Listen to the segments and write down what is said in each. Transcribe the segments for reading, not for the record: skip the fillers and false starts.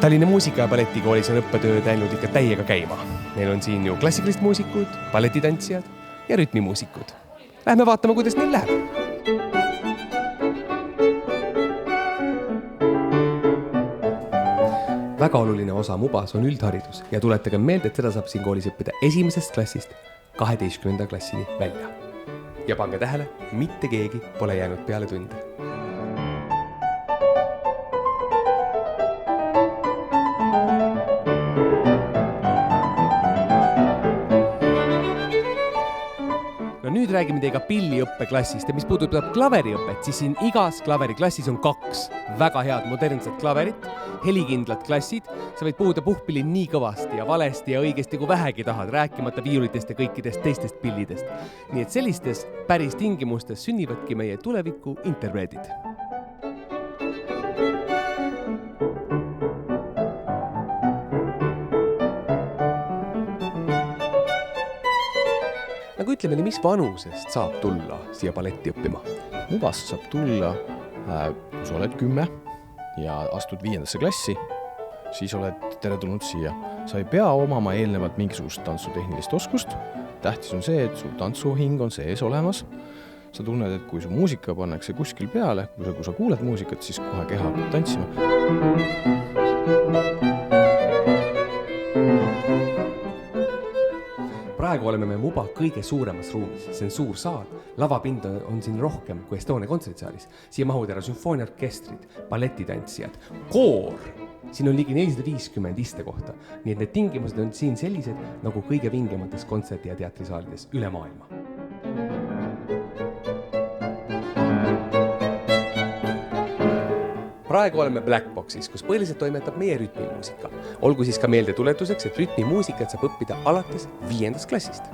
Tallinna Muusika- ja Balletikoolis on õppetööd läinud ikka täiega käima. Meil on siin ju klassikalist muusikud, balletitantsijad ja rütmimuusikud. Lähme vaatame, kuidas neil läheb. Väga oluline osa Mubas on üldharidus ja tuletage meelde, et seda saab siin koolis õppida 1. klassist 12. klassini välja. Ja pange tähele, mitte keegi pole jäänud peale tunde. No nüüd räägime teiega pilliõppeklassist ja mis puudutab klaveriõpet, siis siin igas klaveriklassis on 2 väga head modernset klaverit, helikindlad klassid, sa võid puhuda puhpilli nii kõvasti ja valesti ja õigesti kui vähegi tahad, rääkimata viiulitest ja kõikidest teistest pillidest. Nii et sellistes päris tingimustes sünnivadki meie tuleviku interpreedid. Nagu ütle meile, mis vanusest saab tulla siia balletti õppima? Mubas saab tulla, kui sa oled 10 ja astud 5. klassi, siis oled teretulnud siia. Sa ei pea omama eelnevalt mingisugust tantsutehnilist oskust. Tähtis on see, et sul tantsuhing on sees olemas. Sa tunned, et kui su muusika pannakse kuskil peale, kui sa kuuled muusikat, siis kohe keha hakkab tantsima. Praegu oleme me Muba kõige suuremas ruumis. See on suur saal. Lavapind on siin rohkem kui Estonia kontserdisaalis. Siia mahud ära sümfooniaorkestrid, balletitantsijad, koor. Siin on ligi 450 istekohta. Nii et need tingimused on siin sellised nagu kõige vingemates kontserdi- ja teatrisaalides üle maailma. Praegu oleme Blackboxis, kus põhiliselt toimetab meie rütmimuusika. Olgu siis ka meelde tuletuseks, et rütmimuusikat saab õppida alates 5. klassist.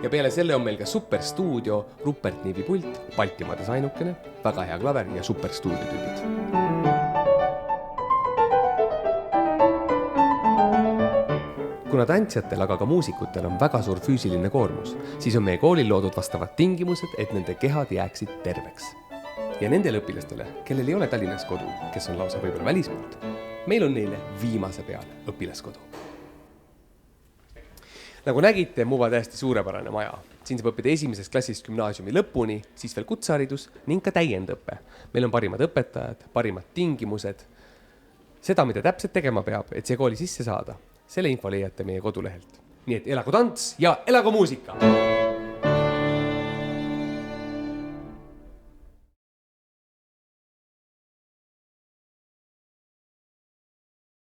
Ja peale selle on meil ka superstuudio, Rupert Niivi pult, Baltimaades ainukene, väga hea klaver ja superstuudio tüübid. Kuna tantsijatel, aga ka muusikutel on väga suur füüsiline koormus, siis on meie koolil loodud vastavad tingimused, et nende kehad jääksid terveks. Ja nendele õpilastele, kellel ei ole Tallinnas kodu, kes on lausa võib-olla välismaalt, meil on neile viimase peale õpilaskodu. Nagu nägite, Muba täiesti suurepärane maja. Siin saab õppida 1. klassist gümnaasiumi lõpuni, siis veel kutseharidus ning ka täiendõppe. Meil on parimad õpetajad, parimad tingimused. Seda, mida täpselt tegema peab, et see kooli sisse saada, selle info leiate meie kodulehelt. Nii et elagu tants ja elagu muusika!